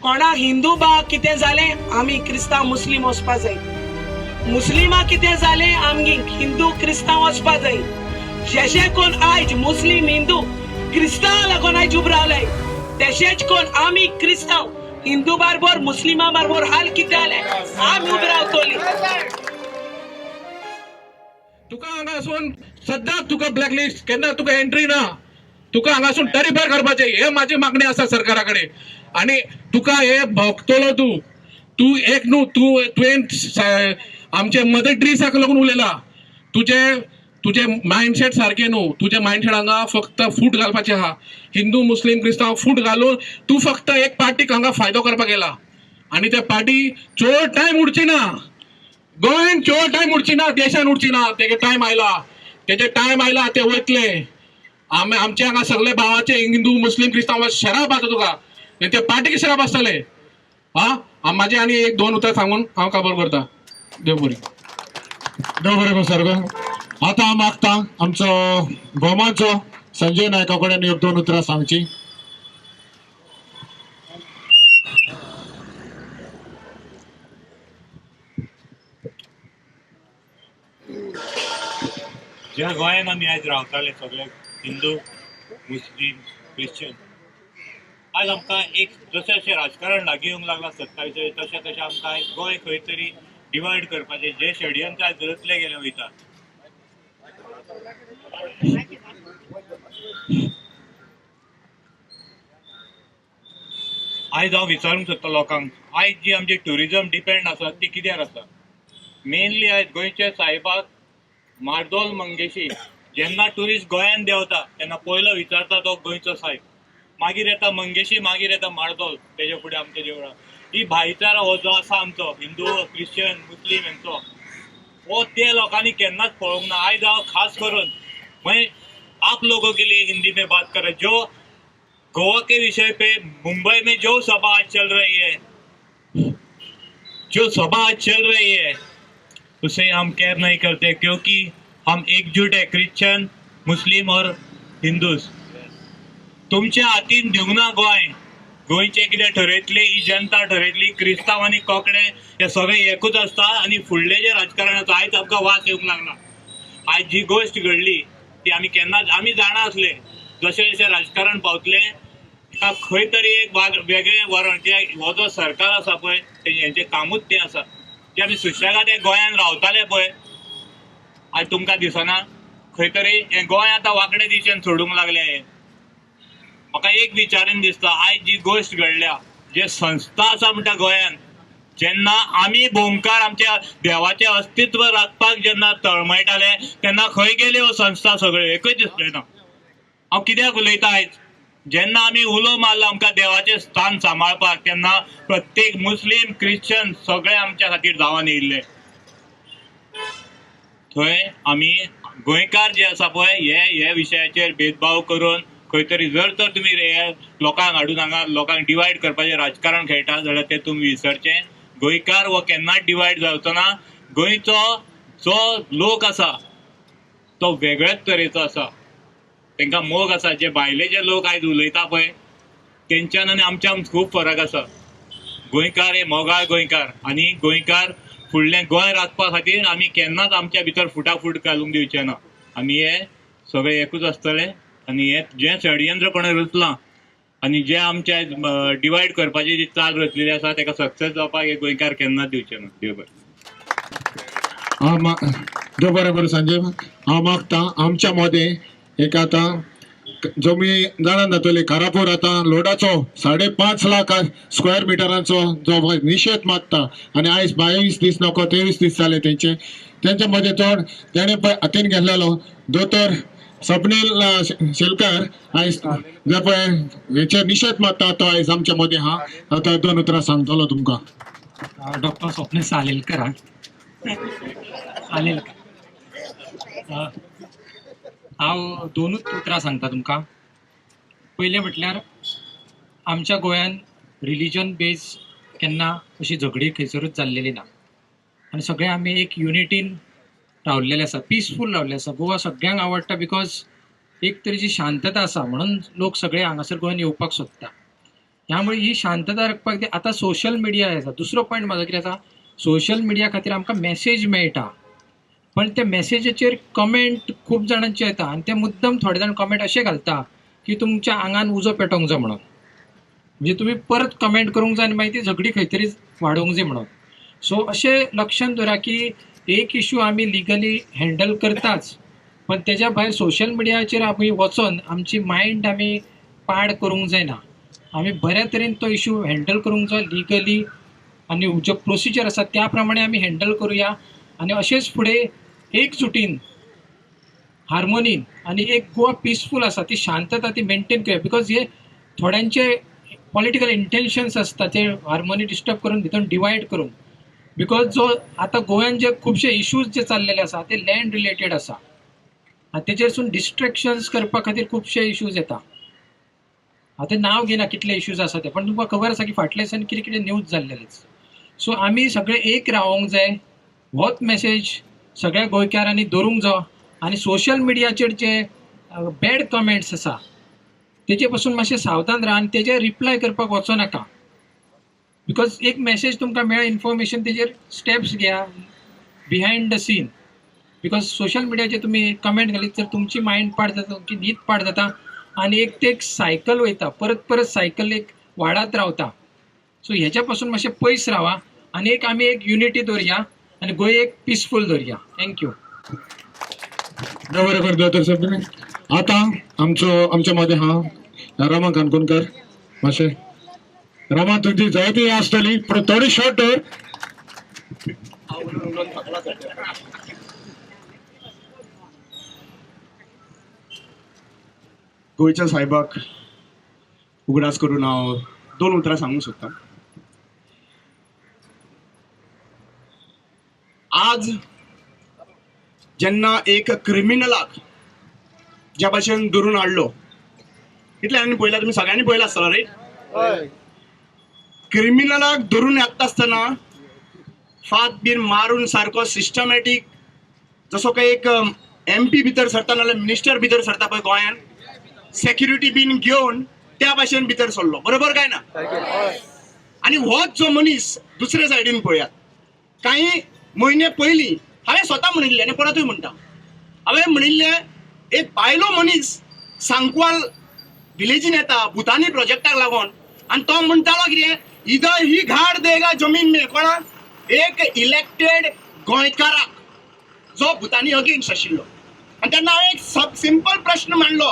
कोणा हिंदू बा कितें जालें आमी क्रिस्तांव मुस्लिम वचपा जाय, मुस्लिमा कितें जालें आमगे हिंदू क्रिस्तांव वचपा जाय. जशें कोण आयज मुस्लिम हिंदू क्रिस्तांव लागून आयज उब रावले, तशेंच कोण आमी क्रिस्तांव हिंदू बरोबर मुस्लिमा बरोबर हाल कितें जालें आमी उब रावतली. तुका हांगासून सद्दां तुका ब्लॅकलिस्ट केन्ना तुका एंट्री ना, तुका हांगासून टॅरिफाय करपाचें हे माझी मागणी आसा सरकारा कडेन. आनी तुका हे भोगतलो तू एक न्हू, तुवें आमचे मदर टेरेसाक लागून उलयला. तुझे मायंडसेट सारखे न्हू, तुझे मायंडसेट हांगा फक्त फूट घालपाचें आहा. हिंदू मुस्लिम क्रिस्तांव फूट घालून तू फक्त एक पार्टीक हांगा फायदो करपाक गेला. आनी त्या पार्टी चड टायम उरची ना, गोंयान चड टायम उरची ना, देशान उरची ना. तेगे टायम आयला ते वयतले. आमचे हांगा सगळे भावाचे हिंदू मुस्लिम क्रिस्तांव शराब आसा तुका, ते पार्टीक शराब आसतले. हा माझे आनी एक दोन उतर सांगून हांव काबार करता. देव बरें सर. आता हांव मागता आमचो भोवमानचो संजय नायका कडेन एक दोन उतरां सांगची. ज्या गोंयान आमी आयज रावताले सगळे हिंदू मुस्लिम क्रिश्चन, आज आमकां एक जशें जशें राजकारण लागीं येवंक लागला सत्तावीस तशें तशें आमकां आयज गोंय खंय तरी डिवायड करपाचें जे षडयंत्र आयज रचले गेले वयता. आयज हांव विचारूंक सोदता लोकांक, आयज जी आमची ट्युरिजम डिपेंड आसा ती कित्यार आसा. मेनली आयज गोंयचे सायबाग मार्दोल मंगेशी जेन्ना ट्युरिस्ट गोंयान देंवता तेन्ना पयलो विचारता तो गोंयचो सायब, मागीर येता मंगेशी, मागीर येता मार्दोल, तेजे फुडें आमचे देवळां. ही भाईचारा हो जो आसा आमचो हिंदू क्रिश्चन मुस्लिम हेंचो, हो ते लोकांनी केन्नाच पळोवंक ना. आयज हांव खास करून आप लोगों के लिए हिंदी में बात कर रहे, जो गोवा के विषय पे मुंबई में जो सभा आज चल रही है उसे हम केयर नहीं करते, क्योंकि हम एकजुट है, क्रिश्चन मुस्लिम और हिंदूज. तुमच्या हातीन दिवंक ना गोंय. गोंयचे कितें ठरयतली ही जनता ठरयतली. क्रिस्तांव आनी कोंकणे हे सगळे एकूच आसता. आनी फुडले जे राजकारणाचो आयज आमकां वास येवंक लागला. आयज जी गोश्ट घडली ती आमी जाणा आसले. जशें जशें राजकारण पावतले खंय तरी एक वेगळे वरण हो जो सरकार आसा पळय हेंचें कामूच तें आसा. जे आमी सुशेगाद गोंयान रावताले पळय, आयज तुमकां दिसना खंय तरी हें गोंय आतां वांकडे दिशेन सोडूंक लागले. म्हाका एक विचारून दिसता, आयज जी गोश्ट घडल्या, जे संस्था आसा म्हणटा गोंयान, जेन्ना आमी भोंवकार आमच्या देवाचें अस्तित्व राखपाक जेन्ना तळमळटाले तेन्ना खंय गेले हो संस्था सगळ्यो एकूच दिसले ना. हांव कित्याक उलयता, आयज जेन्ना आमी उलो मारलो आमकां देवाचें स्थान सांबाळपाक तेन्ना प्रत्येक मुस्लिम क्रिश्चन सगळे आमच्या खातीर धांवन येयल्ले. थंय आमी गोंयकार जे आसा पळय हे विशयाचेर भेदभाव करून खंय तरी जर तर तुमी लोकांक हाडून हांगा लोकांक डिवायड करपाचें राजकारण खेळटा जाल्यार तें तुमी विसरचें. गोंयकार हो केन्नाच डिवायड जावचो ना. गोंयचो जो लोक आसा तो वेगळ्याच तरेचो आसा. तांकां मोग आसा. जे भायले जे लोक आयज उलयता पळय तेंच्यान आनी आमच्यान खूब फरक आसा. गोंयकार हे मोगाळ गोंयकार, आनी गोंयकार फुडलें गोंय राखपा खातीर आमी केन्नाच आमच्या भितर फुटाफूट घालूंक दिवचे ना. आमी हे सगळे एकूच आसतले. आनी हे जें षडयंत्र कोणें रचलां आनी जे आमचे डिवायड करपाची जी चाल रचलेली आसा ताका सक्सेस जावपाक हे गोंयकार केन्नाच दिवचे ना. देव बरें संजय. हांव मागता आमच्या मदें एक आतां जमी जाणां जातली कारापूर आतां लोडाचो 5.5 लाख स्क्वेअर मिटरांचो जो निशेध मागता. आनी आयज 22 दीस नको 23 दीस जाले तेंच्या मदें चड तेणें पळय हातीन घेतलेलो दोतोर सबनील शेलकार आयज जे पळय हेचेर निशेध मागता तो आयज आमच्या मदें हा. आतां 2 उतरां सांगतलो तुमकां. डॉक्टर स्वप्नील सालेलकर. हांव 2च उतरां सांगता तुमकां. पयलें म्हटल्यार आमच्या गोंयान रिलीजन बेज केन्ना अशी झगडी खंयसरूच जाल्लेली ना. आनी सगळे आमी एक युनिटीन रावलेले आसा, पिसफूल रावले आसा. गोवा सगळ्यांक आवडटा बिकॉज एक तरेची शांतता आसा म्हणून लोक सगळे हांगासर गोंयान येवपाक सोदता. त्यामुळे ही शांतता राखपाक आता सोशल मिडिया आसा. दुसरो पॉयंट म्हाजो कितें आसा, सोशल मिडिया खातीर आमकां मेसेज मेळटा, पण त्या मेसेजीचेर कमेंट खूब जाणांचे येता आनी ते मुद्दम थोडे जाण कमेंट अशें घालता की तुमच्या आंगान उजो पेटोवंक जाय म्हणून, म्हणजे तुम्ही परत कमेंट करूंक जाय आनी मागीर ती झगडी खंय तरी वाडोवंक जाय म्हणून. सो अशें लक्षांत दवरा की एक इशू आमी लिगली हँडल करताच, पण तेज्या भायर सोशल मिडियाचेर आमी वचोन आमची मायंड आमी पाड करूंक जायना. आमी बऱ्या तरेन तो इशू हँडल करूंक जाय लिगली, आनी ज्यो प्रोसिजर आसा त्या प्रमाणे आमी हँडल करुया आनी अशेंच फुडें एकजुटीन हार्मोनीन आनी एक गोवा पिसफूल आसा ती शांतता ती मेंटेन करूया. बिकॉज हे थोड्यांचे पॉलिटिकल इंटेन्शन्स आसता ते हार्मोनी डिस्टर्ब करून भितर डिवायड करून. बिकॉज जो आता गोंयान जे खुबशे इश्यूज जे चाललेले आसा ते लँड रिलेटेड आसा आनी तेजेरसून डिस्ट्रॅक्शन्स करपा खातीर खुबशे इश्यूज येता. आतां नांव घेना कितले इश्यूज आसा ते, पण तुमकां खबर आसा की फाटल्या दिसांनी कितें कितें न्यूज जाल्लेलेच. सो आमी सगळे एक रावंक जाय, होच मेसेज सगळ्या गोंयकारांनी दवरूंक जाय. आनी सोशल मिडियाचेर जे बॅड कमेंट्स आसा तेजे पासून मातशें सावधान राहा आनी तेजे रिप्लाय करपाक वचो नाका. बिकॉज एक मेसेज तुमकां मेळ्ळा इन्फॉर्मेशन तेजेर स्टेप्स घेया behind the scene. Because social मिडियाचेर तुमी कमेंट घालीत तर तुमची मायंड पाड जाता, तुमची न्हीद पाड जाता आनी एक ते एक सायकल वयता, परत परत सायकल एक वाडत रावता. सो हेच्या पासून मातशें पयस रावा आनी एक आमी एक युनिटी दवरया आनी गोंय एक पिसफूल दवरया. थँक्यू. बरोबर दोतर साहेब. आता आमच्या मध्ये हा रमा काणकोणकर. मातशें रमा तुमची जायती आसतली पण थोडी शॉर्ट दवर. गोंयच्या साहेबाक उगडास करून हांव 2 उतरां सांगूंक सोदतां. आज जेन्ना एक क्रिमिनलाक ज्या भाशेन धरून हाडलो, इतल्यान पळयला तुमी सगळ्यांनी पळयला आसतलो रायट. क्रिमिनलाक धरून येता आसतना फात बीन मारून सारको सिस्टमॅटीक जसो काही एक MP भितर सरता नाल्यार मिनिस्टर भितर सरता पळय गोंयान, सेक्युरिटी बीन घेवन त्या भाशेन भितर सरलो. बरोबर काय ना? आणि होच जो मनीस दुसरे सायडीन पळयात, काही म्हयने पयलीं हांवें स्वता म्हणिल्लें आनी परतूय म्हणटा, हांवें म्हणिल्लें एक भायलो मनीस सांकवाल विलेजीन येता भुतानी प्रोजेक्टाक लागून आनी तो म्हणटालो कितें, इधर ही घाट देगा जमीन में. कोणाक? एक इलेक्टेड गोंयकाराक जो भुतानी अगेन्स्ट आशिल्लो. आनी तेन्ना हांवें एक सिंपल प्रश्न मांडलो,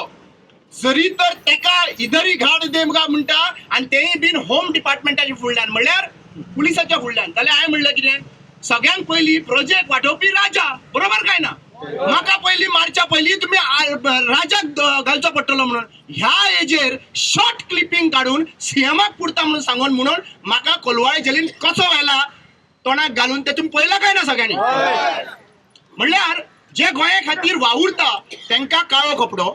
जरी तर तेका इधरी घाट देगा म्हणटा आनी तेय बीन होम डिपार्टमेंटाच्या फुडल्यान म्हणल्यार पुलिसाच्या फुडल्यान, जाल्यार हांवें म्हणलें कितें, सगळ्यांत पयलीं प्रोजेक्ट वांटोवपी राजा. बरोबर काय ना? म्हाका पयलीं मारच्या पयलीं तुमी राजाक घालचो पडटलो म्हणून. ह्या एजेर शॉर्ट क्लिपिंग काडून सीएमाक पुरता म्हणून सांगून म्हणून म्हाका कोलवाळे जेलीन कसो व्हेला तोंडाक घालून ते तुमी पळयला काय ना सगळ्यांनी? म्हणल्यार जे गोंया खातीर वावुरता तांकां काळो कपडो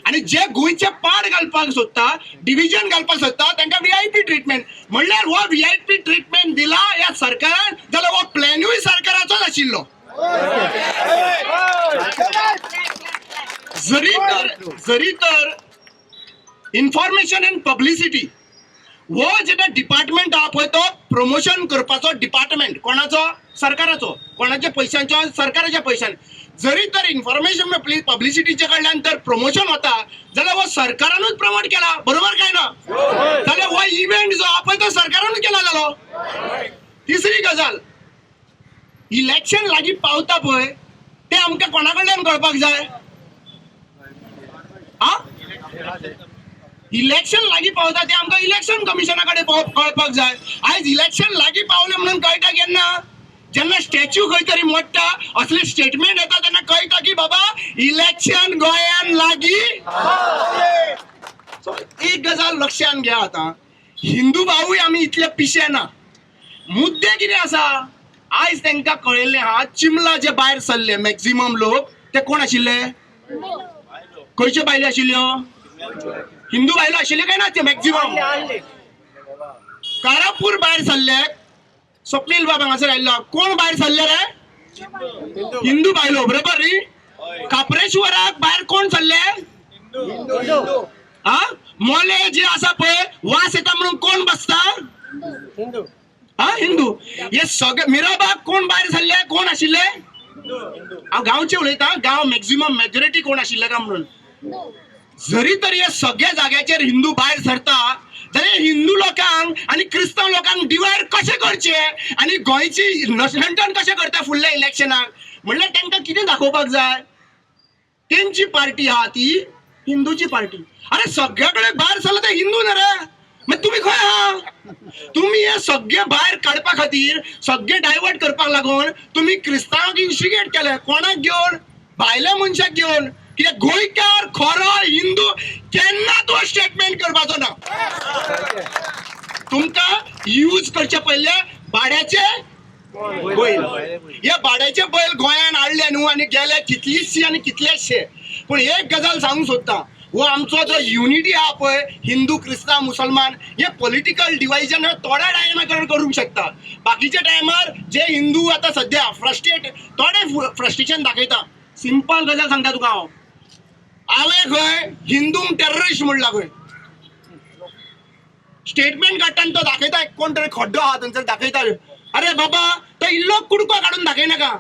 आनी जे गोंयचे पाड घालपाक सोदता, डिव्हिजन घालपाक सोदता तांकां VIP ट्रिटमेंट. म्हणल्यार हो VIP ट्रिटमेंट दिला ह्या सरकारान, जाल्यार हो प्लॅनूय सरकाराचोच आशिल्लो. जरी तर इन्फॉर्मेशन एंड पब्लिसिटी हो जेटा डिपार्टमेंट आहा पळय तो प्रमोशन करपाचो डिपार्टमेंट. कोणाचो? सरकाराचो. कोणाच्या पैशांचो? सरकाराच्या पैशांनी. जरी तर इन्फॉर्मेशन पब्लिसिटीच्या कडल्यान तर प्रमोशन होता जाल्यार हो सरकारानूच प्रमोट केला. बरोबर काय ना? जाल्यार हो इव्हेंट जो आहा पळय तो सरकारानूच केला जालो. तिसरी गजाल, इलेक्शन लागीं पावता पळय ते आमकां कोणा कडल्यान कळपाक जाय? इलेक्शन लागीं पावता ते आमकां इलेक्शन कमिशना कडेन कळपाक जाय. आयज इलेक्शन लागीं पावले म्हणून कळटा केन्ना? जेन्ना स्टॅच्यू खंय तरी मोडटा असले स्टेटमेंट येता तेन्ना कळटा की बाबा इलेक्शन गोंयान लागीं. एक गजाल लक्षांत घ्या, आता हिंदू भावूय आमी इतले पिशे ना. मुद्दे कितें आसा आयज तांकां कळयल्लें आहा. चिमला जे भायर सरले मॅक्झिमम लोक ते कोण आशिल्ले? खंयच्यो बायलो आशिल्ल्यो? हिंदू बायलो आशिल्ल्यो काय ना? ते मॅक्झिमम कारापूर भायर सरले. स्वप्नील बाबा हांगासर आयिल्लो, कोण भायर सरले रे? हिंदू बायलो. बरोबर न्ही? काप्रेश्वराक भायर कोण सरले? हा मोले जे असा पळय वास येता म्हणून कोण बसता? हा हिंदू. हे सगळे मिराबाग कोण भायर सरले, कोण आशिल्ले? हांव गांवचे उलयता, गांव मॅक्झिमम मेजॉरिटी कोण आशिल्ले काय म्हणून. जरी तरी हे सगळ्या जाग्याचेर हिंदू भायर सरता जाल्यार हिंदू लोकांक आणि क्रिस्तांव लोकांक डिवायड कशें करचे आणि गोंयची नसणटण कशें करता फुडल्या इलेक्शनाक म्हणल्यार तांकां कितें दाखोवपाक जाय? तेंची पार्टी आहा ती हिंदूची पार्टी. अरे सगळ्याकडे भायर सरला ते हिंदू न्ही रे, मागीर तुम्ही खंय आहा? तुम्ही हे सगळे भायर काडपा खातीर सगळे डायवर्ट करपाक लागून तुम्ही क्रिस्तांवांक इन्स्टिगेट केले. कोणाक घेवन? भायल्या मनशाक घेवन. कित्याक गोंयकार खरो हिंदू केन्ना तो स्टेटमेंट करपाचो ना. तुमकां यूज करचे पयले भाड्याचे बैल. हे भाड्याचे बैल गोंयान हाडले न्हू आनी गेले कितलीशी आनी कितलेशे. पूण एक गजाल सांगूंक सोदता, हो आमचो जो युनिटी आहा पळय हिंदू क्रिस्तांव मुसलमान, हे पॉलिटिकल डिवायजन थोड्या टायमार करूंक शकता. बाकीच्या टायमार जे हिंदू आतां सध्या थोडे फ्रस्ट्रेशन दाखयता. सिंपल गजाल सांगता तुका हांव. हांवें खंय हिंदूंक टेररिस्ट म्हणला खंय स्टेटमेंट काडटा तो दाखयता कोण तरी खड्डो आहा थंयसर दाखयता. अरे बाबा तो इल्लो कुडको काडून दाखयनाका,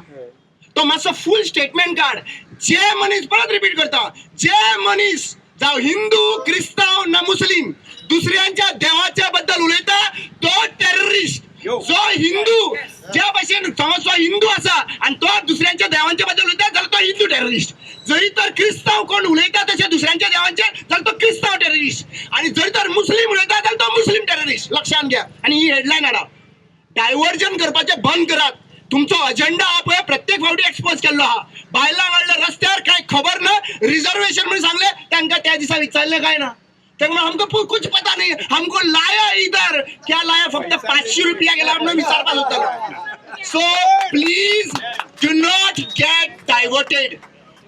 तो मातसो फुल स्टेटमेंट काड. जे मनीस परत रिपीट करता, जे मनीस जावं हिंदू क्रिस्तांव ना मुस्लिम दुसऱ्यांच्या देवाच्या बद्दल उलयता तो टेररिस्ट. जो हिंदू ज्या भाशेन समज तो हिंदू आसा आणि तो दुसऱ्यांच्या देवांच्या बद्दल उलयता जाल्यार तो हिंदू टेररिस्ट. जरी तर क्रिस्तांव कोण उलयता तशें दुसऱ्यांच्या देवांचे जाल्यार तो क्रिस्तांव टेररिस्ट. आणि जरी तर मुस्लिम उलयता जाल्यार तो मुस्लिम टेररिस्ट. लक्षात घ्या आणि ही हेडलायन हाडा. डायव्हर्जन करपाचे बंद करात. तुमचो अजेंडा हा पळय प्रत्येक फावटी एक्सपोज केल्लो आहा. बायलां वाडल्या रस्त्यार काय खबर ना, रिजर्वेशन म्हणून सांगले तांकां त्या दिसा विचारले काय ना. हमको कुछ पता नहीं, हमको लाया इधर क्या लाया, फक्त 500 रुपया गेला म्हणून विचारपाक होता. So please do not gate diverted.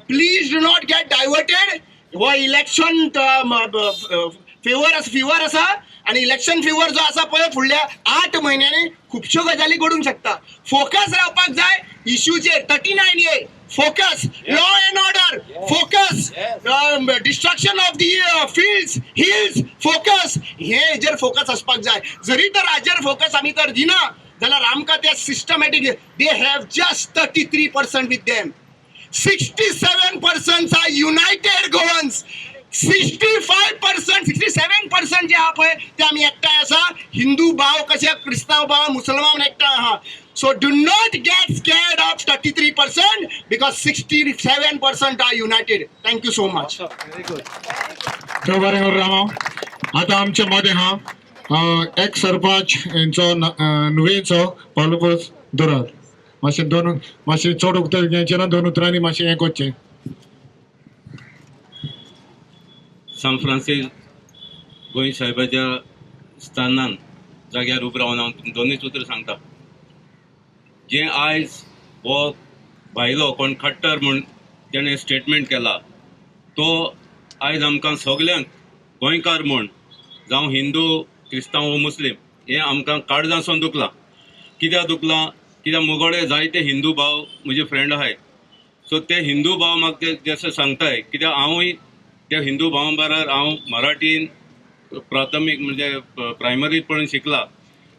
Please do not gate diverted. हो इलेक्शन फिवर आसा आणि इलेक्शन फिवर जो आसा पळय फुडल्या 8 महिन्यांनी खुबश्यो गजाली घडूंक शकता. फोकस रावपाक जाय इश्यूचेर. 39A focus, law and order focus, destruction of the fields hills focus. हे हेजेर फोकस आसपाक जाय. जरी तर हाजेर फोकस आमी तर दिना जाल्यार आमकां ते systematic they have just 33% with them. 67% are united Goans. 67% जे आहा पळय ते आमी एकठांय आसा. हिंदू भाव कशे क्रिस्तांव भाव मुसलमान एकठांय आहा. So do not get scared of 33% because 67% are united. Thank you so much. तो बरें रामा. आता आमच्या मध्ये हा एक सरपंच यांचो नुवेचो पालुपोस धरात. मातशें चड उतर घेवचें ना, 2 उतरांनी मातशें हें करचें. सान फ्रांसीस गोंय साहेबाच्या स्थानान जाग्यार उबो रावन हांव दोनूच उतर सांगता. जे आयज हो भायलो कोण खट्टर म्हूण जेणे स्टेटमेंट केला तो आयज आमकां सगल्यांक गोंयकार म्हूण जावं हिंदू क्रिस्तांव वा मुस्लीम हे आमकां काळजांसून दुखला. कित्याक दुखला? कित्याक मुगोडे जायते हिंदू भाव म्हजे फ्रेंड आहाय. सो ते हिंदू भाव म्हाका ते जशें सांगताय, कित्याक हांवूय त्या हिंदू भावां बरोबर हांव मराठीन प्राथमीक म्हणजे प्रायमरीत पळोवन शिकला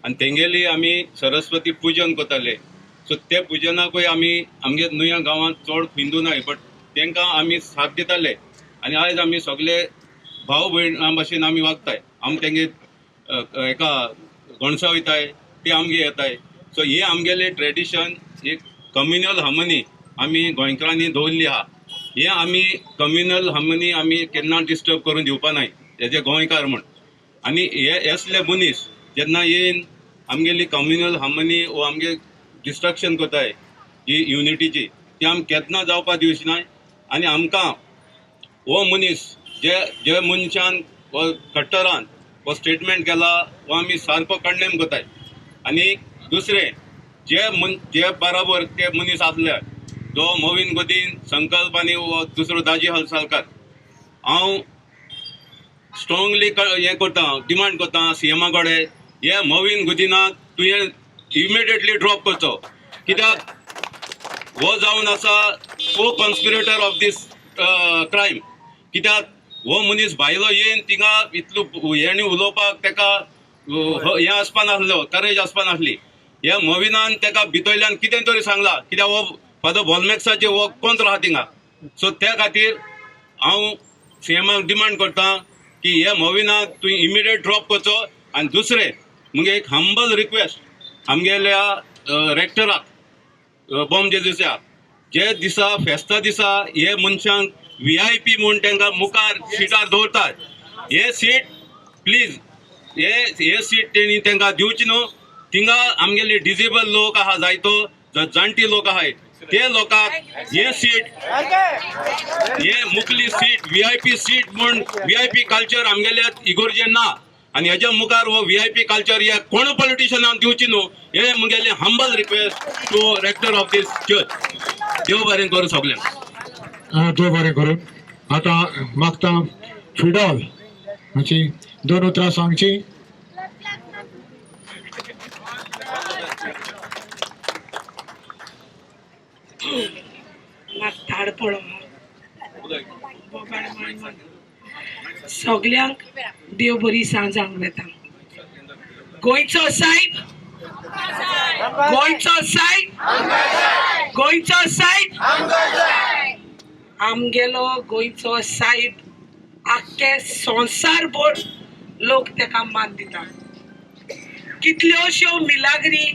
आनी तेंगेली आमी सरस्वती पुजन करताले. सो ते पुजनाकूय आमी आमगे नुया गांवांत चड हिंदू नाय बट तांकां आमी साथ दिताले आनी आयज आमी सगळे भाव भयणा भाशेन आमी वागताय. आमी तेंगे एका गणसा वयताय ते आमगे येताय. सो हे आमगेले ट्रेडिशन एक कम्युनल हार्मनी आमी गोंयकारांनी दवरली आहा. हे आमी कम्युनल हार्मनी आमी केन्ना डिस्टर्ब करून दिवपा नाय हेजे गोंयकार म्हूण. आनी हे असले मनीस जेन्ना येवन आमगेली कम्युनल हार्मनी वो आमगे डिस्ट्रक्शन करताय ही युनिटीची ती आमी केन्ना जावपा दिवची नाय. आनी आमकां हो मनीस जे मनशान वो कट्टरान वो स्टेटमेंट केला वो आमी सारको कंडेम करताय. आनी दुसरे जे बराबर ते मनीस आसले जो मोविन गोदीन संकल्प आनी दुसरो दाजी हलसालकार हांव स्ट्रॉंगली हें करता डिमांड करता सीएमा कडेन हे मोविन गुदिनाक तुवें इमिडिएटली ड्रॉप करचो. कित्याक हो जावन आसा को कॉन्स्पिरेटर ऑफ दीस क्रायम. कित्याक हो मनीस भायलो येवन थिंगा इतलो हेणी उलोवपाक तेका हें आसपा नासलो, करेज आसपा नासली. ह्या मोविनान तेका भितरल्यान कितें तरी सांगला, कित्याक हो फादर बॉलमॅक्साचे हो कोंत्र आहा थिंगा. सो त्या खातीर हांव सीएमाक डिमांड करता की ह्या मोविनाक तूं इमिडिएट ड्रॉप करचो. आनी दुसरें मुगे एक हंबल रिक्वेस्ट आमगेल्या रेक्टराक बॉम जेजुसाक, जे दिसा फेस्ता दिसा हे मनशांक VIP म्हूण तांकां मुखार सिटार दवरतात, हे सीट प्लीज हे सीट तेणी तांकां दिवची न्हू. थिंगा आमगेले डिजेबल लोक आहा जायतो, जाणटी लोक आहाय, ते लोकांक हे सीट, हे मुखली सीट VIP सीट म्हूण VIP कल्चर आमगेल्या इगोर्जेन ना. आनी हेज्या मुखार हो VIP कल्चर हे कोण पॉलिटिशियनाक दिवची न्हू. हे मुगेले humble request to rector of this church. देव बरें करूं सगल्यांक. देव बरें करून. आता मागता फिडॉल हाची 2 उतरां सांगची. म्हाका धाड पडो सगल्यांक देव बरी सांज हांव येता. गोंयचो साहेब, गोंयचो साहेब, गोंयचो साहेब, आमगेलो गोंयचो साहेब. आख्खे संवसारभर लोक तेका मान दिता. कितल्योश्यो मिलाग्री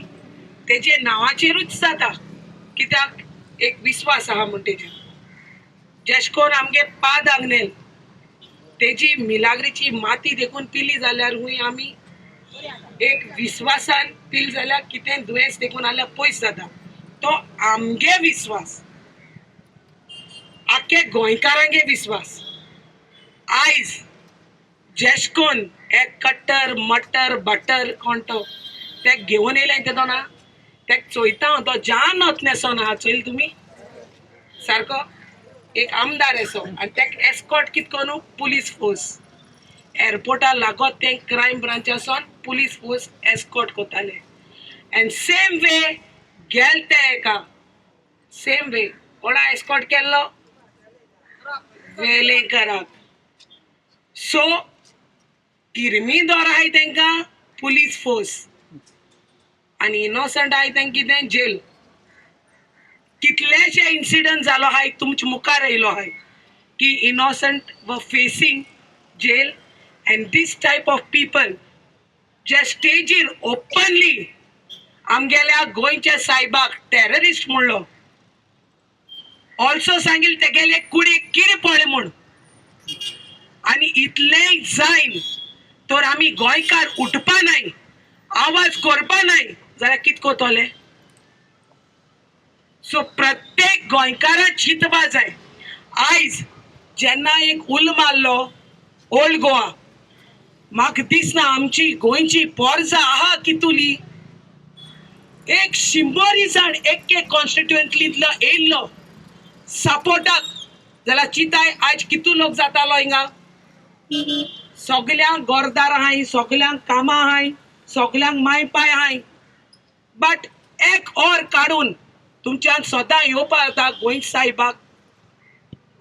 तेजे नांवाचेरूच जाता, कित्याक एक विश्वास आहा म्हूण तेजेर. जेश कोन आमगे पाद आंगनेल तेजी मिलाग्रीची माती देखून पिली जाल्यार हुंय आमी एक विश्वासान पिल जाल्यार कितें दुयेंस देखून आल्यार पयस जाता. तो आमगे विश्वास, आख्खे गोंयकारांगे विश्वास. आयज जेश कोन एक कट्टर मट्टर बट्टर कोण तो ते घेवन येयले तेदो ना, ते चोयता हांव तो ज्या नोतनेसोन आहा चोयल तुमी सारको एक आमदार एसो, आनी तेका एस्कॉर्ट कित कोनू पुलीस फोर्स एअरपोर्टा लागोत ते क्रायम ब्रांचासून पुलीस फोर्स एस्कॉर्ट कोताले. एंड सेम वे गेल ते एका सेम वे कोणा एस्कॉर्ट केल्लो वेलेकराक. सो किरमीदोर आहाय तांकां पुलीस फोर्स आनी इनोसंट आहाय तांकां कितें जेल. कितलेशे इन्सिडंट जालो आहाय तुमचे मुखार येयलो आहाय की innocent were facing jail. And these type of people जे स्टेजीर ओपनली आमगेल्या गोंयच्या साहेबाक टेररिस्ट म्हणलो, ऑल्सो सांगिल तेगेले कुडीक कितें पळय म्हूण. आनी इतलेंय जायन तर आमी गोंयकार उठपा नाय, आवाज करपा नाय जाल्यार कित कोतोले. सो प्रत्येक गोंयकाराक चिंतपा जाय. आयज जेन्ना एक उल मारलो ओल्ड गोवा, म्हाका दिसना आमची गोंयची पोरसां आहा कितुली. एक शिंबोरी जाण एक्के कॉन्स्टिट्युएंटलींतलो येयल्लो सपोर्टाक जाल्यार चिताय आज कितू लोक जातालो हिंगा. सगल्यांक गोरदार आहाय, सगल्यांक कामां आहाय, सगल्यांक माय पाय आहाय. बट एक और काडून तुमच्यान सदां येवपा जाता गोंय साहेबाक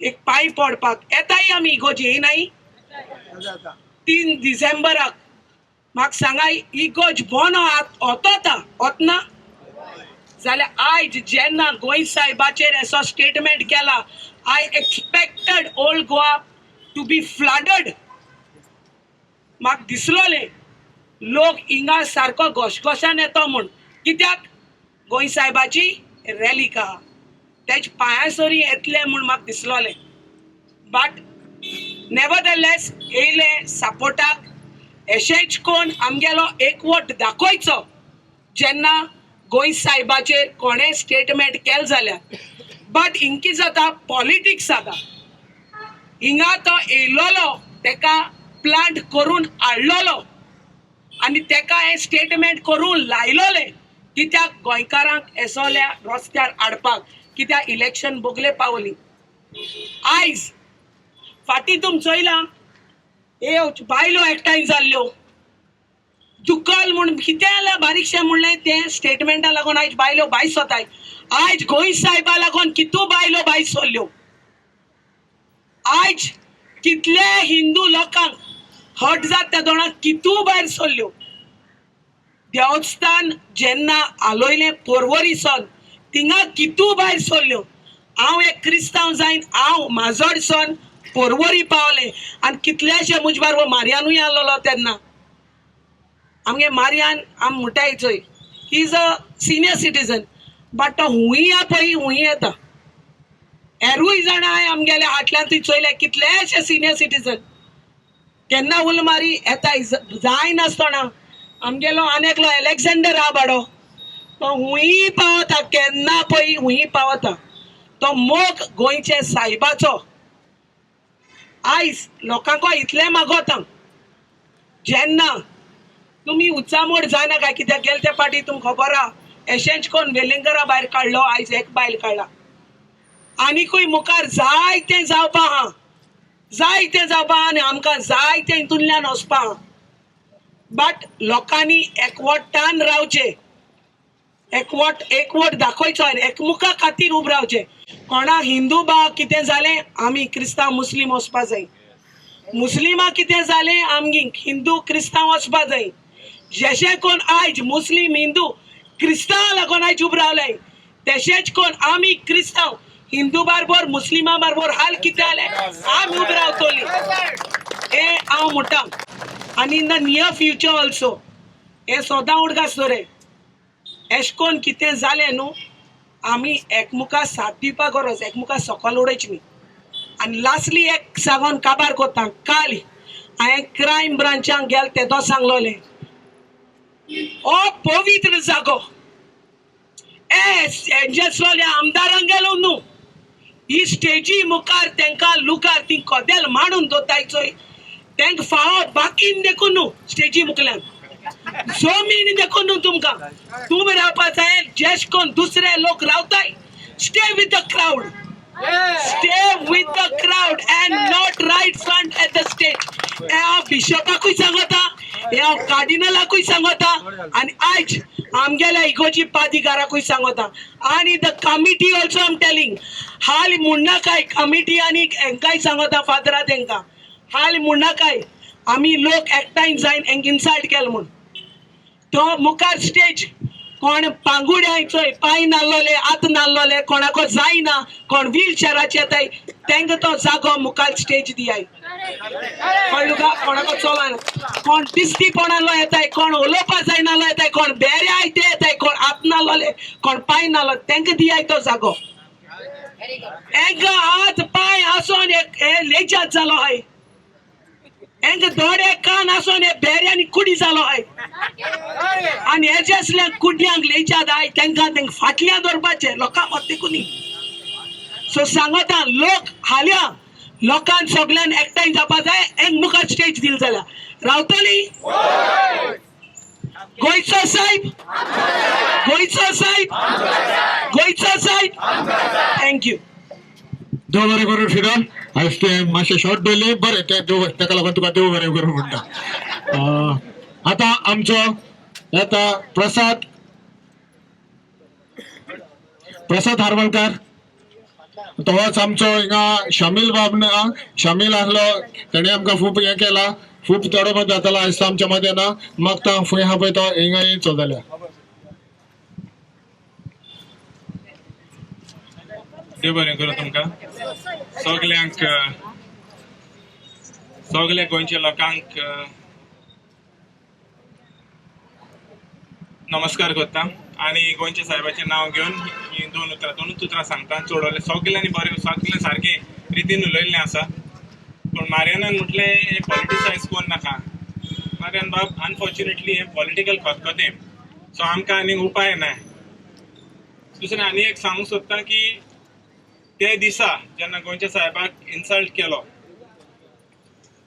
एक पांय पडपाक. येताय आमी इगोज येयनाय 3 डिसेंबराक. म्हाका सांगाय इगोज बोनो वतोता वतना जाल्यार आयज जेन्ना गोंय साहेबाचेर असो स्टेटमेंट केला, I expected old Goa to be flooded. म्हाका दिसलोलें लोक हिंगा सारको घोशघोशान येतो म्हूण, कित्याक गोंय साहेबाची रॅलीक आहा तेजे पांयासोरी येतले म्हूण म्हाका दिसलोलें. बट नेवरदलेस येयले सपोर्टाक. अशेंच कोण आमगेलो एकवट दाखोवचो जेन्ना गोंय साहेबाचेर कोणें स्टेटमेंट केलें जाल्यार. बट हिंग कितें जाता, पॉलिटिक्स जाता. हिंगा तो येयलोलो तेका प्लांट करून हाडलोलो आनी तेका हें स्टेटमेंट करून लायलोले कित्याक गोंयकारांक एसोल्या रस्त्यार हाडपाक, कित्याक इलेक्शन बोगले पावली. आयज फाटीं तुमी चोयलां हे बायलो एकठांय जाल्ल्यो दुखल म्हूण कितें जाल्यार बारीकशें म्हणलें तें स्टेटमेंटा लागून आयज बायलो भायर सोताय. आयज गोंय साहेबा लागून कितू बायलो भायर सरल्यो. आयज कितले हिंदू लोकांक हट जात त्या दोणाक कितू भायर सरल्यो. देवस्थान जेन्ना आलोयलें पर्वरीसन थिंगा कितू भायर सरल्यो. हांव एक क्रिस्तांव जायन हांव माजोडसन पर्वरी पावलें आनी कितलेशे मुजे बारबर मारियानूय आसलोलो तेन्ना. आमगे मारियान आम म्हणटाय चोय he is a senior citizen but तो हुंय या पळय हुंय येता. हेरूय जाणा हांवें आमगेल्या हाटल्यान थंय चोयले कितलेशे सिनियर सिटीजन केन्ना उल मारी येताय जाय नासतना. आमगेलो आनी एकलो एलेक्झांडर आहा बाडो तो हुंय पावता केन्ना पळय हुंय पावता. तो मोग गोंयचे सायबाचो आयज लोकांक इतलें मागोता जेन्ना तुमी उचामोड जायनाका कित्याक गेले त्या फाटी तुमकां खबर आहा एशेंच कोण वेलिंगरा भायर काडलो आयज एक बायल काडला. आनीकूय मुखार जायतें जावपा आहा जायतें जावपा आहा आनी आमकां जायतें हितूंतल्यान वचपा आहा. बट लोकांनी एकवटान रावचें एकवट दाखोवचो आनी एकमुखा खातीर उबे रावचें. कोणाक हिंदू भावाक कितें जालें आमी क्रिस्तांव मुस्लीम वचपा जाय. मुस्लिमाक कितें जालें आमगी हिंदू क्रिस्तांव वचपा जाय. जशें कोण आयज मुस्लीम हिंदू क्रिस्तांव लागून आयज उबे रावले तशेंच कोण आमी क्रिस्तांव हिंदू बारबर मुस्लिमा बारबर हाल कितें जालें आमी उबे रावतलीं हें हांव म्हणटा. आनी in the near future also हें सोदां उडगा सोरे एश कोन कितें जालें न्हू आमी एकमुखा साथ दिवपा गरज एकमुखा सकयल उडयची न्ही. आनी लास्टली एक सांगोन काबार कोत्ता. काल हांवें क्रायम ब्रांचाक गेल तेदो सांगलोलें ओ पवित्र जागो एंजल्सलोल्या आमदारांक गेलो न्हू ही स्टेजी मुखार तांकां लुकार ती कोदेल मांडून दवरताय चोय तांकां फावो बाकीन देखून न्हू स्टेजी मुखल्यान जमीन देखून न्हू तुमकां तुमी रावपा जाय जेश कोन दुसरे लोक रावताय stay with the crowd and not right front at the stage. हांव बिशपाकूय सांगता हांव कार्डिनलाकूय सांगता आनी आयज आमगेल्या इगोची पादिकाराकूय सांगता आनी द कमिटी ऑल्सो आम टेलिंग हाल म्हणनाकाय कमिटी आनी हांकांय सांगता फादरा तांकां हाल म्हणनाकाय आमी लोक एकठांय जायन हांकां इन्सल्ट केलो म्हूण. तो मुखार स्टेज कोण पांगुड्याचोय पांय नाल्लोले हात नाल्लोले कोणाको जायना कोण व्हीलचॅराचे येताय तांकां तो जागो मुखार स्टेज दियाय. कळ्ळें तुका कोणाको चलना कोण दिसतीपणालो येताय कोण उलोवपा जायनालो येताय कोण बेऱ्या आयते येताय कोण हात नाल्लोले कोण पांय नाल्लो तांकां दियाय तो जागो. हांकां हात पांय आसोन हे लेजात जालो हाय हांकां दोळे कान आसोन हे बेऱ्यांनी कुडी जालो हाय आनी हेजे असल्या कुड्यांक लेजात आय तांकां फाटल्यान दवरपाचें लोकांक देखून न्ही. सो सांगता लोक हाल्या लोकांक सगळ्यान एकठांय जावपा जाय एक मुखार स्टेज दिली जाल्यार रावतली. गोंयचो साहेब गोंयचो साहेब गोंयचो साहेब थँक्यू. देव बरें करून फिरन आयज ते मातशें शॉर्ट दवरले बरें ते देव ताका लागून तुका देव बरें करून म्हणटा. आतां आमचो येता प्रसाद हार्वलकार तोच आमचो हिंगा शामील बाब शामील आसलो तेणे आमकां खूब हें केला खूब चड मत जातालो आयज आमच्या मदें ना मागता फुंय आहा पळय तो हिंगा येयचो जाल्यार. देव बरें करूं तुमकां सगल्यांक सगल्या गोंयच्या लोकांक नमस्कार करता आनी गोंयच्या साहेबाचें नांव घेवन ही दोनूच उतरां सांगता. चोडवले सगल्यांनी बरें सगळें सारकें रितीन उलयल्लें आसा पूण मारियानान म्हटलें हें पॉलिटिसायज कोन्न नाका. मारियान बाब अनफॉर्च्युनेटली हें पॉलिटिकल खतखतें सो आमकां आनी उपाय ना. दुसरें आनी एक सांगूंक सोदता की ते दिसा जेन्ना गोंयच्या साहेबाक इन्सल्ट केलो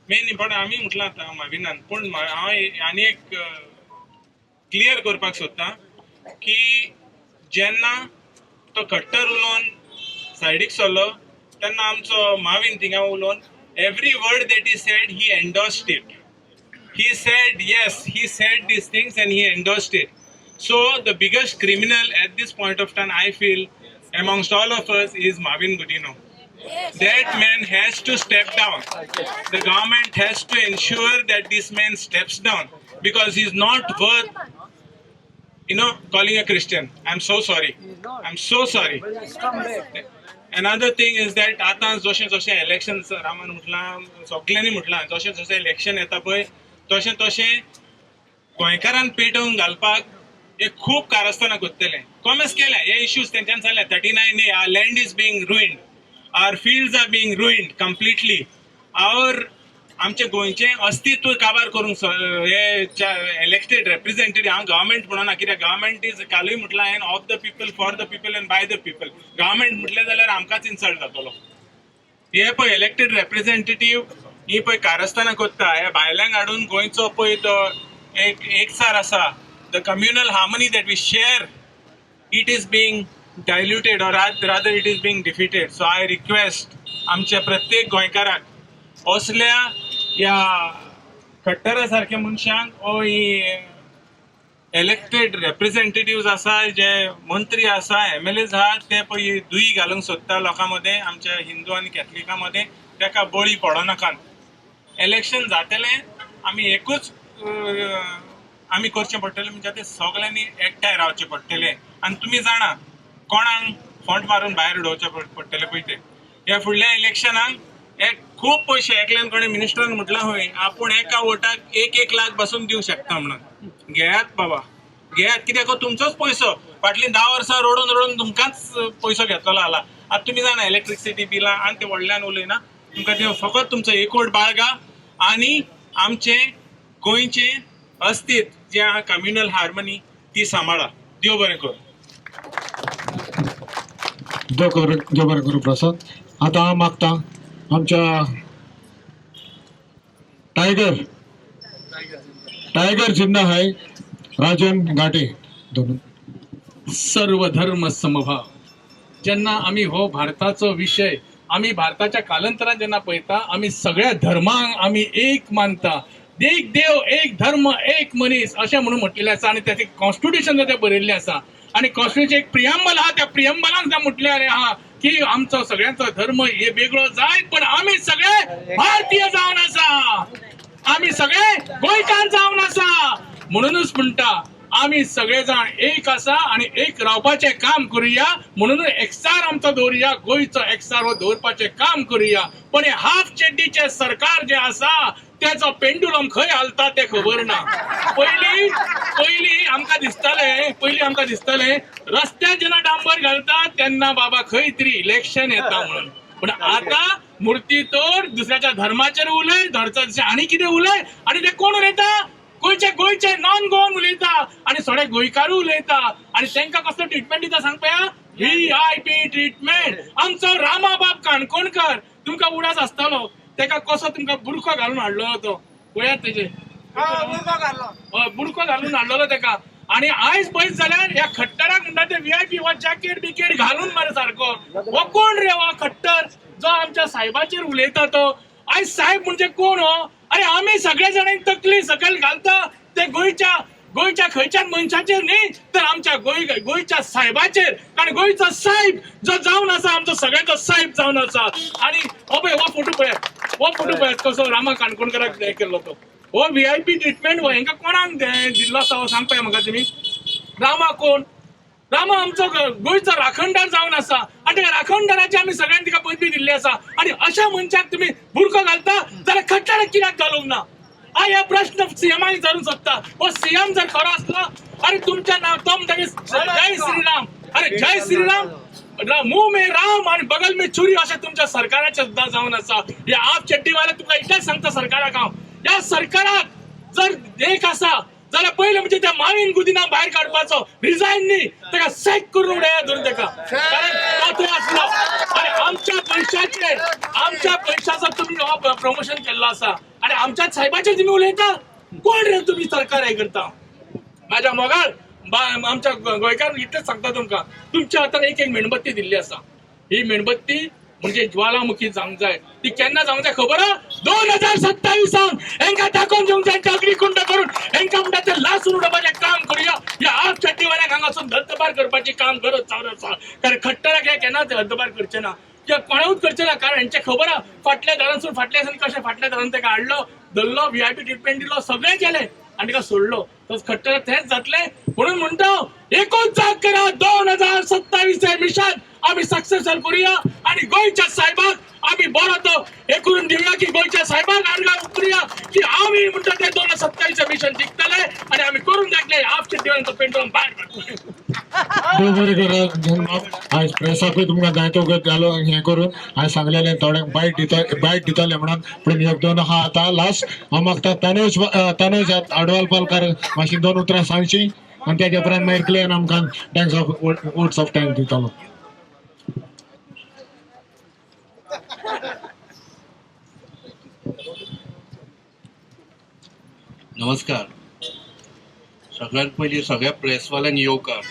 मेन पण आमी म्हटलां आतां माविनान पूण हांव आनी एक क्लियर करपाक सोदता की जेन्ना तो कट्टर उलोवन सायडीक सरलो तेन्ना आमचो माविन थिंगा उलोवन every word that he said he endorsed it. He said yes he said these things and he endorsed it. So the biggest criminal at this point of time I feel amongst all of us is Marvin Godino. that man has to step down. The government has to ensure that this man steps down because he's not worth, calling a Christian. I'm so sorry. I'm so sorry. Another thing is that आता जशें election रामान म्हटलां सगळ्यांनी म्हटलां जशें election येता पळय तशें गोंयकारांक पेटोवन घालपाक हे खूब कारस्थानां करतले कॉमर्स केल्या हे इश्यूज तेंच्यान जाल्या 39A our land is being ruined, our fields are being ruined completely, आमचे गोंयचे अस्तित्व काबार करूंक हे इलेक्टेड रिप्रेझेंटेटिव्ह हांव गव्हर्मेंट म्हणना कित्याक गव्हर्मेंट इज कालूय म्हटलां हांवें of the people for the people and by the people government म्हटलें जाल्यार आमकांच इन्सल्ट जातलो हे पळय इलेक्टेड रिप्रेझेंटेटिव्ह ही पळय कारस्थानां करता हे भायल्यांक हाडून गोंयचो पळय तो एकसार आसा the communal harmony that we share it is being diluted or rather it is being defeated. So I request आमच्या प्रत्येक गोंयकाराक असल्या ह्या खट्टरा सारख्या मनशांक ओ ही इलेक्टेड रिप्रेझेंटेटिव्ह आसा जे मंत्री आसा MLAs आहात ते पळय दुई घालूंक सोदता लोकां मदें आमच्या हिंदू आनी कॅथलिकां मदें ताका बळी पडनाकान. इलेक्शन जातलें आमी एकूच आमी करचें पडटलें म्हणजे ते सगळ्यांनी एकठांय रावचें पडटलें आनी तुमी जाणा कोणाक फंड मारून भायर उडोवचें पडटलें पळय ते ह्या फुडल्या इलेक्शनाक एक खूब पयशे एकल्यान कोणें मिनिस्टरान म्हटलां खंय आपूण एका वोटाक 1 लाख बसून दिवंक शकता म्हणून घेयात बाबा घेयात कित्याक तुमचोच पयसो फाटलीं 10 वर्सां रडून तुमकांच पयसो घेतलो आला. आतां तुमी जाणा इलेक्ट्रिसिटी बिलां आनी ते व्हडल्यान उलयना तुमकां ते फकत तुमचो एकवट बाळगा आनी आमचे गोंयचे अस्तित्व जे आहा कम्युनल हार्मनी ती सांबाळा. देव बरें करूं. देव बरें करूं प्रसाद. आता हांव मागता आमच्या टायगर जिन्ना है राजन घाटे दोन. सर्व धर्म समभाव जेन्ना आमी हो भारताचो विषय आमी भारताच्या कालांतरान जेन्ना पळयता आमी सगळ्या धर्मांक आमी एक मानता एक देव एक धर्म एक मनीस अशें म्हणून म्हटलेलें आसा आनी त्याचे कॉन्स्टिट्यूशन ते बरयल्लें आसा आनी कॉन्स्टिट्यूशन एक प्रियम्बल आहा त्या प्रियम्बलान सुद्दां म्हटलेलें आहा की आमचो सगळ्यांचो धर्म हे वेगळो जायत पण आमी सगळे भारतीय जावन आसा आमी सगळे गोंयकार जावन आसा म्हणूनच म्हणटा आमी सगळे जाण एक आसा आणि एक रावपाचें काम करूया म्हणून एकसार आमचो दवरुया गोंयचो एकसार हो दवरपाचें काम करूया. पण हे हाफ चेड्डीचे सरकार जे आसा त्याचो पेंडुलम खंय हालता ते खबर ना. पयलीं आमकां दिसतालें रस्त्यार जेन्ना डांबर घालता तेन्ना बाबा खंय तरी इलेक्शन येता म्हणून पण आता मुर्ती तोड दुसऱ्याच्या धर्माचेर उलय धरचा आनी कितें उलय आनी ते कोण उलयता गोंयचे नॉन गोवन उलयता आनी थोडे गोंयकारू उलयता आनी तांकां कसलो ट्रिटमेंट दिता सांग पळया VIP ट्रिटमेंट. आमचो रामाबाब काणकोणकर तुमकां उडास आसतलो ताका कसो तुमकां बुडको घालून हाडलो तो पळयात तेजे बुडको घालून हाडलो ताका आणि आयज पळयत जाल्यार ह्या खट्टराक म्हणटा ते VIP हो जॅकेट बिकेट घालून मरे सारको हो कोण रे हो खट्टर जो आमच्या साहेबाचेर उलयता तो आयज साहेब म्हणजे कोण हो. अरे आम्ही सगळे जाणांक तकली सकयल घालता ते गोंयच्या खंयच्याच मनशाचेर न्ही तर आमच्या गोंयच्या साहेबाचेर कारण गोंयचो साहेब जो जावन आसा आमचो सगळ्यांचो साहेब जावन आसा. आणि हो पळय हो फोटो पळयात कसो रामा काणकोणकराक हे केल्लो तो हो VIP ट्रिटमेंट हो हेंकां कोणाक दिल्लो आसा हो सांग पळया म्हाका तुमी. रामा कोण रामा आमचो गोंयचो राखणदार जावन आसा आनी त्या राखणदाराची आमी सगळ्यांनी तिका पदवी दिल्ली आसा आनी अशा मनशाक तुमी बुरको घालता जाल्यार खट्टराक कित्याक घालूंक ना. हा प्रश्न CMाक विचारूंक सोदता. हो CM जर खरो आसलो अरे तुमच्या नांव तो म्हणटा जय श्रीराम अरे जय श्रीराम मुंह में राम आणि बगल में छुरी अशें तुमच्या सरकाराचे सुद्दां जावन आसा. हे आप चड्डीवाले तुका इतलेंच सांगता सरकाराक हांव ह्या सरकाराक जर एक आसा जाल्यार पयलें म्हणजे त्या मावीन गुदिना भायर काडपाचो रिजायन न्ही ताका सॅक करून उडया धरून ताका कारण तो आसलो आनी आमच्या पयशाचो तुमी हो प्रमोशन केल्लो आसा आनी आमच्याच साहेबाचेर तुमी उलयता कोण रे तुमी सरकार हे करता. म्हाज्या मोगाळ आमच्या गोंयकार इतलेंच सांगता तुमकां तुमच्या हातान एक मेणबत्ती दिल्ली आसा ही मेणबत्ती म्हणजे ज्वालामुखी जावंक जाय ती केन्ना जावंक जाय खबर 2027 हेंकां दाखोवन दिवंक जाय अग्निकुंड करून हेंकां म्हणटा ते लासून उडोवपाचें काम करूया. ह्या हाफ चड्डीवाल्यांक हांगासून हद्दपार करपाचें काम करत चालू आसा कारण खट्टराक हे केन्नाच हद्दपार करचे ना. किंवा कोणाऊच करचे ना, कारण यांचे खबर आहा फाटल्या दारांसून फाटल्या दिसांनी कशें फाटल्या दारान ताका हाडलो, धरलो, VIP ट्रिटमेंट दिलो, सगळें केलें आनी ताका सोडलो. तस खट्टर तेच जातलें म्हणून म्हणटा हांव, एकूच जाग करा, 2027 मिशन आमी सक्सेसफुल करुया आनी गोंयच्या साहेबाक आमी बरो तो हे करून दिवया की गोंयच्या साहेबाक आडगार उतरुया की आमी म्हणटा ते 2027 मिशन जिखतले आनी आमी करून दाखले. हाफ चिड्डीवांचो पेंडूलम भायर काडटले. बरें करा. आयज प्रेसाकूय तुमकां जाय तो जालो हें करून हांवें सांगलेलें थोड्यांक बायट दितले म्हणून, पूण एक दोन आहा आतां लास्ट हांव मागता तनोज आडवाल पालकार मातशी 2 उतरां सांगची आनी तेजे उपरांत मागीर क्लेन आमकां thanks of votes of thanks दितलो. नमस्कार. सगळ्यात पयलीं सगळ्या प्रेसवाल्यांक येवकार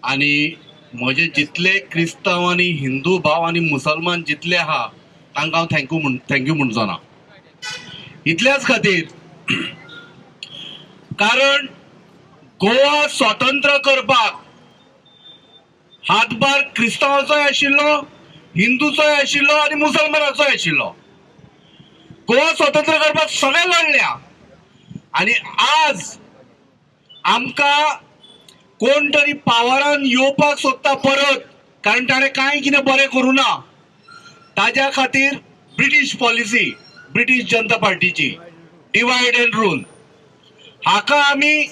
आनी म्हजे जितले क्रिस्तांव आनी हिंदू भाव आनी मुसलमान जितले आहा तांकां हांव थँक्यू म्हणचो ना. इतल्याच खातीर कारण गोवा स्वतंत्र करपाक हातभार क्रिस्तांवाचोय आशिल्लो, हिंदूचोय आशिल्लो आनी मुसलमानाचोय आशिल्लो. गोवा स्वतंत्र करपाक सगळे लढल्या आनी आज आमकां कोण तरी पावरान येवपाक सोदता परत, कारण ताणें कांय कितें बरें करूं ना. ताज्या खातीर ब्रिटीश पॉलिसी, ब्रिटीश जनता पार्टीची डिवायड एंड रूल, हाका आमी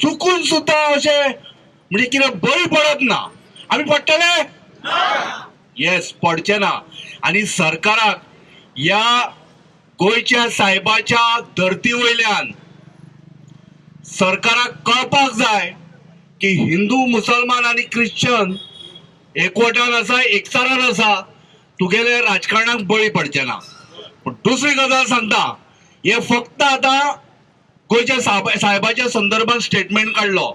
चुकून सुद्दां अशें म्हणजे कितें बळी पडत ना. आमी पडटले? येस, पडचे ना. आनी सरकाराक ह्या गोंयच्या साहेबाच्या धर्ती वयल्यान सरकाराक कळपाक जाय की हिंदू, मुसलमान आनी क्रिश्चन एकवटान आसा, एकचारान आसा, तुगेले राजकारणाक बळी पडचे ना. पूण दुसरी गजाल सांगता, हे फक्त आतां गोंयच्या साहेबाच्या संदर्भात स्टेटमेंट काडलो.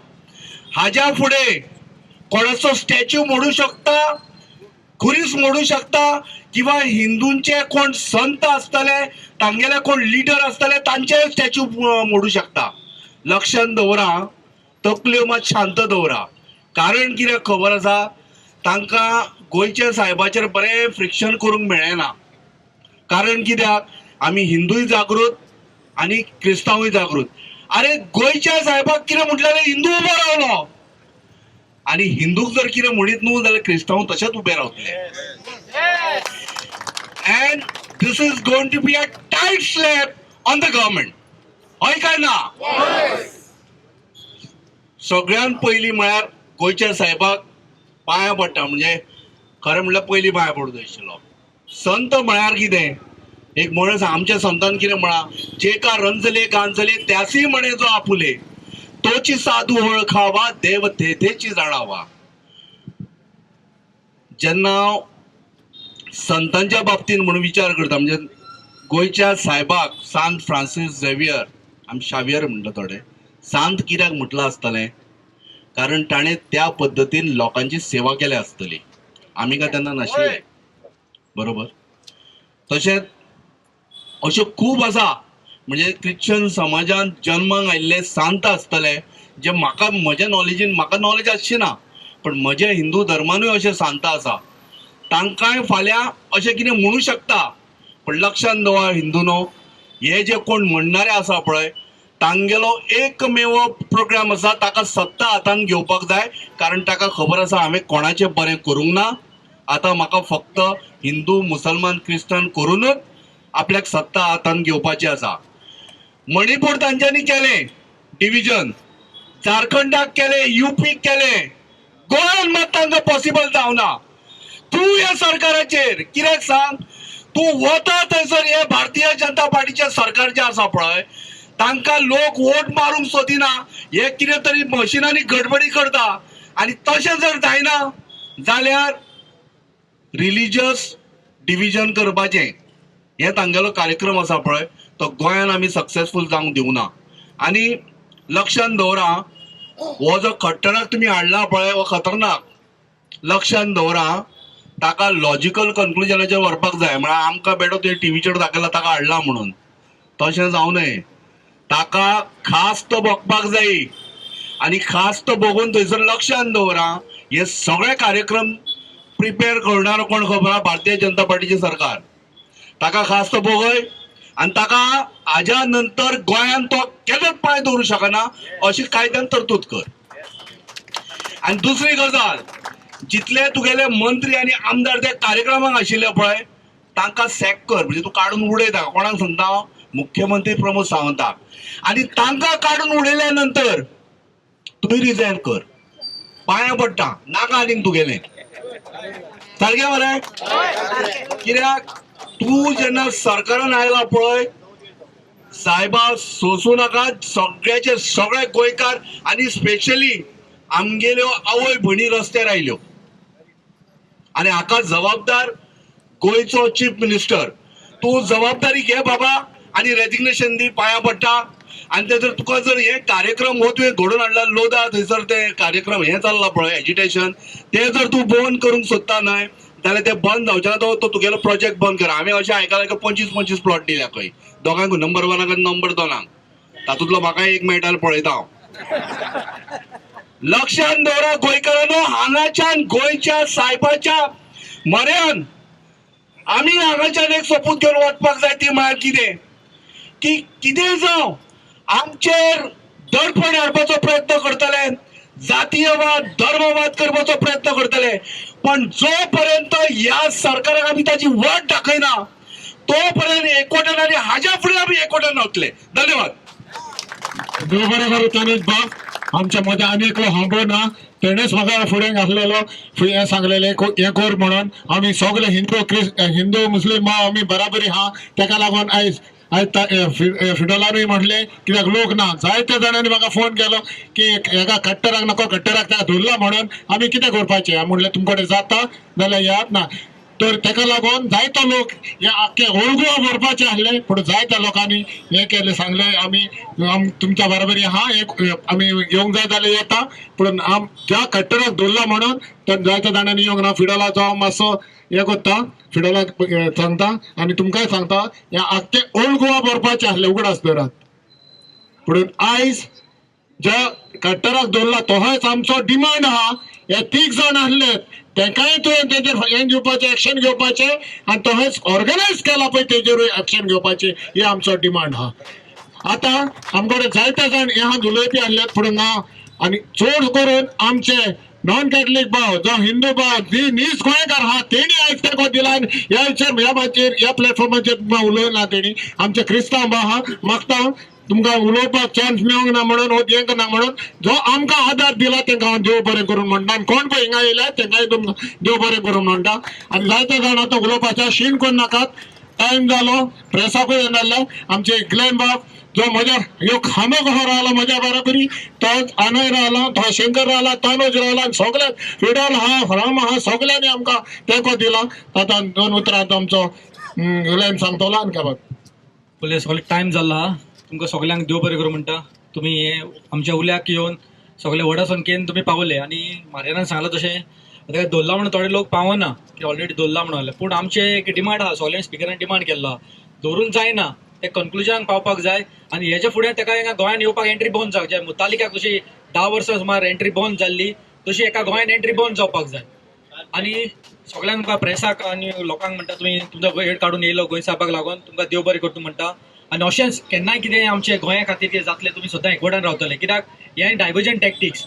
हाज्या फुडें कोणाचो स्टॅच्यू मोडू शकता, खुरीस मोडू शकता, किंवा हिंदूंचे कोण संत आसतले, तांगेले कोण लिडर आसतले, तांचे स्टॅच्यू मोडू शकता. लक्षांत दवरा, तकल्यो मात शांत दवरा. कारण कितें खबर आसा, तांकां गोंयच्या साहेबाचेर बरें फ्रिक्शन करूंक मेळना. कारण कित्याक आमी हिंदूय जागृत आनी क्रिस्तांवूय जागृत. अरे गोंयच्या साहेबाक कितें म्हटलें हिंदू उबो रावलो, आनी हिंदूक जर कितें म्हणीत न्हू जाल्यार क्रिस्तांव तशेंच उबे रावतले. And this is going to be a tight slap on the government. हय काय ना? सगळ्यात पयलीं म्हळ्यार गोंयच्या साहेबाक पांयां पडटा, म्हणजे खरें म्हणल्यार पयलीं पांयां पडूं जाय आशिल्लो. संत म्हळ्यार कितें? एक म्हण आसा आमच्या संतान कितें म्हणा, जे का रंजले गांजले त्यासी म्हणे जो आपुले, तोची साधू ओळखावा, देव तेथेची जाणावा. जेन्ना संतांच्या बाबतीन म्हणून विचार करता, म्हणजे गोंयच्या साहेबाक सांत फ्रांसीस झेवियर, आमी शावियर म्हणटा थोडे, सांत कित्याक म्हटलं आसतलें? कारण ताणें त्या पद्दतीन लोकांची सेवा केल्या आसतली. आमी काय तेन्ना नाशिल्ले, बरोबर? तशेंच अश्यो खूब आसा, म्हणजे क्रिश्चन समाजान जन्माक आयिल्ले सांत आसतले, जे म्हाका म्हज्या नॉलेजीन म्हाका नॉलेज आसची ना, पण म्हज्या हिंदू धर्मानूय अशे सांत आसा. तांकांय फाल्यां अशें कितें म्हणू शकता. पण लक्षांत दवरा हिंदूनो, हे जे कोण म्हणणारे आसा पळय, तांगेलो एकमेव प्रोग्राम आसा, ताका सत्ता हातान घेवपाक जाय. कारण ताका खबर आसा हांवें कोणाचें बरें करूंक ना, आतां म्हाका फक्त हिंदू, मुसलमान, क्रिस्तान करूनच आपल्याक सत्ता हातान घेवपाची आसा. मणिपूर तांच्यांनी केलें डिव्हिजन, झारखंडाक केलें, UPक केलें, गोंयान मात तांकां पॉसिबल जावना. तूं ह्या सरकाराचेर कित्याक सांग? तूं वता थंयसर हे भारतीय जनता पार्टीचे सरकार जे आसा पळय, तांकां लोक वोट मारूंक सोदिना, हे कितें तरी मशिनांनी गडबडी करता. आनी तशें जर जायना जाल्यार रिलिजियस डिव्हिजन करपाचें हे तांगेलो कार्यक्रम आसा पळय, तो गोंयान आमी सक्सेसफूल जावंक दिवना. आनी लक्षांत दवरा, हो जो खट्टराक तुमी हाडला पळय, हो खतरनाक. लक्षांत दवरा, ताका लॉजिकल कन्क्लुजनाचेर व्हरपाक जाय. म्हळ्यार आमकां बेडो तुवें टीव्हीचेर दाखयला ताका हाडला म्हणून, तशें जावं न्हय. ताका खास्त बघपाक जाय आनी खास्त बघून थंयसर लक्षांत दवरा, हे सगळे कार्यक्रम प्रिपेअर करणारो कोण खबर आहा? भारतीय जनता पार्टीचे सरकार. ताका खास तो पळय आनी ताका हाज्या नंतर गोंयांत तो केन्नाच पांय दवरूं शकना अशी कायद्यान तरतूद कर. आनी दुसरी गजाल, जितले तुगेले मंत्री आनी आमदार त्या कार्यक्रमाक आशिल्ले पळय तांकां सॅक कर, म्हणजे तूं काडून उडयता. कोणाक सांगता हांव? मुख्यमंत्री प्रमोद सावंताक. आनी तांकां काडून उडयल्या नंतर तुमी रिजायन कर. पांयां पडटा, नाका आनीक तुगेलें. सारकें मरे? कित्याक तूं जेन्ना सरकारान आयला पळय, सायबा सोंसू नाका. सगळ्याचे सगळे गोंयकार आनी स्पेशली आमगेल्यो आवय भयणी रस्त्यार आयल्यो आनी हाका जबाबदार गोंयचो चीफ मिनिस्टर. तूं जबाबदारी घे बाबा आनी रेजिग्नेशन दी, पांयां पडटा. आनी ते जर तुका जर हे कार्यक्रम हो तुवें घडोवन हाडला लोदा, थंयसर ते कार्यक्रम हे चल्ला पळय एजिटेशन, ते जर तूं बंद करूंक सोदता न्हय जाल्यार ते बंद जावचे ना. तो तुगेलो प्रोजेक्ट बंद कर. हांवें अशें आयकलां की 25 प्लॉट दिल्या खंय दोगांक, नंबर 1 आनी नंबर 2. तातूंतलो म्हाका एक मेळटालो पळयता हांव. लक्षांत दवरा गोंयकारांनो, हांगाच्यान गोंयच्या सायबाच्या म्हऱ्यान आमी हांगाच्यान एक सोपूत घेवन वचपाक जाय. ती म्हळ्यार कितें की कितें जावं आमचेर दडपण हाडपाचो प्रयत्न करतले, जातीयवाद धर्मवाद करपाचो प्रयत्न करतले, पण जो पर्यंत ह्या सरकाराक आमी ताची वट दाखयना तो पर्यंत एकवटान आनी हाज्या फुडें आमी एकवटान रावतले. धन्यवाद. देव बरें करूं. ताणेच बाब आमच्या मध्ये आनी एकलो हांबना, तेणेच म्हाका फुडें घातलेलो, हे सांगलेले हे कर म्हणून. आमी सगळे हिंदू मुस्लीम आमी बराबरी हा. तेका लागून आयज फिडलानूय म्हटले, कित्याक लोक ना. जायत्या जाणांनी म्हाका फोन केलो की हेका कट्टराक नको, कट्टराक ताका धरला म्हणून आमी कितें करपाचें. हांव म्हणलें तुमचे कडेन जाता जाल्यार येयात ना. तर तेका लागून जायतो लोक हे आख्खे ओळगो भरपाचे आसले, पूण जायत्या लोकांनी हे केले, सांगले आमी तुमच्या बरोबरी हा, आमी येवंक जाय जाल्यार येता, पूण ज्या कट्टराक धरला म्हणून तर जायत्या जाणांनी येवंक ना. फिडलाचो हांव मातसो हे करता, फिडलाक सांगता आनी तुमकांय सांगता हे आख्खे ओल्ड गोवा भरपाचे आसले उगडास दरात. पूण आयज ज्या कट्टराक धरला तोच आमचो डिमांड आहा. हे 3 जाण आसले तेकाय तुवें तेजेर हें घेवपाचें, एक्शन घेवपाचें आनी तशेंच ऑर्गनायज केला पळय तेजेरूय एक्शन घेवपाचें, हे आमचो डिमांड आहा. आतां आमकडे जायते जाण हे उलयपी आसलेत पूण ना. आनी चड करून आमचे नॉन कॅथलीक भाव, जो हिंदू भाव, जी नीज गोंयकार आहा तेणी आयज तेको दिला. ह्या प्लॅटफॉर्माचेर उलयना तेणी. आमचे क्रिस्तांव भाव आहा, मागता तुमकां उलोवपाक चान्स मेळोंक ना म्हणून, हो हेंक ना म्हणून, जो आमकां आदार दिला तेंकां हांव देव बरें करून म्हणटा. आनी कोण पळय हिंगा येयला तेंकाय तुमकां देव बरें करून म्हणटा. आनी जायते जाण आतां उलोवपाचें शीण कोण नाकात. टायम जालो, प्रेसाकूय जाल्ले. आमचे ग्लेन बाब जो म्हज्या ह्यो खांबो कहो रावला म्हज्या बराबरी, तोच आनय रावला, तो शंकर रावला, तनूज रावला, आनी सगळे फिडल आहा, राम आहा, सगळ्यांनी आमकां तेंको दिला. आतां 2 उतरांत आमचो ग्लेन सांगतलो. आनी काय पयले सगळे टायम जाल्लो आहा. तुमकां सगळ्यांक देव बरें करूं म्हणटा. तुमी हे आमच्या उल्याक येवन सगळे व्हडा संख्येन तुमी पावले. आनी म्हाऱ्यान सांगलां तशें आतां दवरला म्हणून थोडे लोक पावना की ऑलरेडी दवरला म्हणून. पूण आमचे एक डिमांड आहा, सगळ्या स्पिकरान डिमांड केल्लो दवरून जायना, ते कन्क्लुजनाक पावपाक जाय. आनी हेच्या फुडें ताका हिंगा गोंयांत येवपाक एंट्री बंद जावंक जाय. मुतालिकाक जशी 10 वर्सां सुमार एंट्री बंद जाल्ली तशी एका गोंयांत एंट्री बंद जावपाक जाय. आनी सगळ्यांक तुमकां प्रेसाक आनी लोकांक म्हणटा तुमी तुमचो वेळ काडून येयलो गोंय साहेबाक लागून, तुमकां देव बरें करता म्हणटा. आनी अशेंच केन्नाय कितें आमचे गोंया खातीर कितें जातलें तुमी सदां एकवटान रावतले. कित्याक हे डायवर्जन टॅक्टिक्स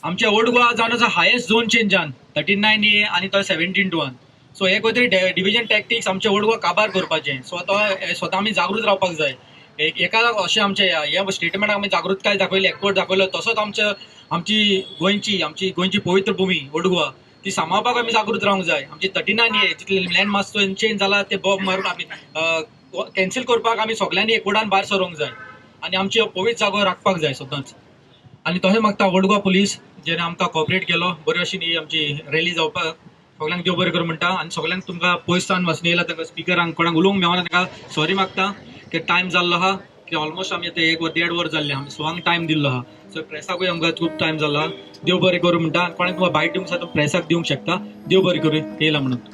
आमचे ओल्ड गोवा जावन आसा हायेस्ट झोन चेंजान 39A आनी तो 17:1. सो हे खंय तरी डिव्हिजन टॅक्टिक्स आमचे ओल्ड गोवा काबार करपाचें. सो तो स्वता आमी जागृत रावपाक जाय. एका अशें आमचे हे स्टेटमेंटाक आमी जागृतकाय दाखयली, एकवट दाखयलो, तसोच आमची गोंयची पवित्र भुमी ओल्ड गोवा ती सांबाळपाक आमी जागृत रावंक जाय. आमची 39A जितले लँड मास चेंज जाला ते बॉब मारून आमी कॅन्सल करपाक आमी सगळ्यांनी एकवटान भायर सरोंक जाय आनी आमची पवित्र जागो राखपाक जाय सदांच. आनी तशें मागता ओल्ड गोवा पुलीस जेणे आमकां कॉपरेट केलो, बरे भशेन ही आमची रॅली जावपाक. सगळ्यांक देव बरें करूं म्हणटा. आनी सगळ्यांक तुमकां पयससान वचून येयला ताका स्पिकरांक कोणाक उलोवंक मेळना ताका सॉरी मागता की टायम जाल्लो आहा की ऑलमोस्ट आमी आतां 1-1.5 वर जाल्ले आमी सवांक टायम दिल्लो आहा. सो प्रेसाकूय आमकां खूब टायम जालो. देव बरें करूं म्हणटा. कोणाक तुमकां बायट दिवंक आसा प्रेसाक दिवंक शकता. देव बरें करूं येयला म्हणून.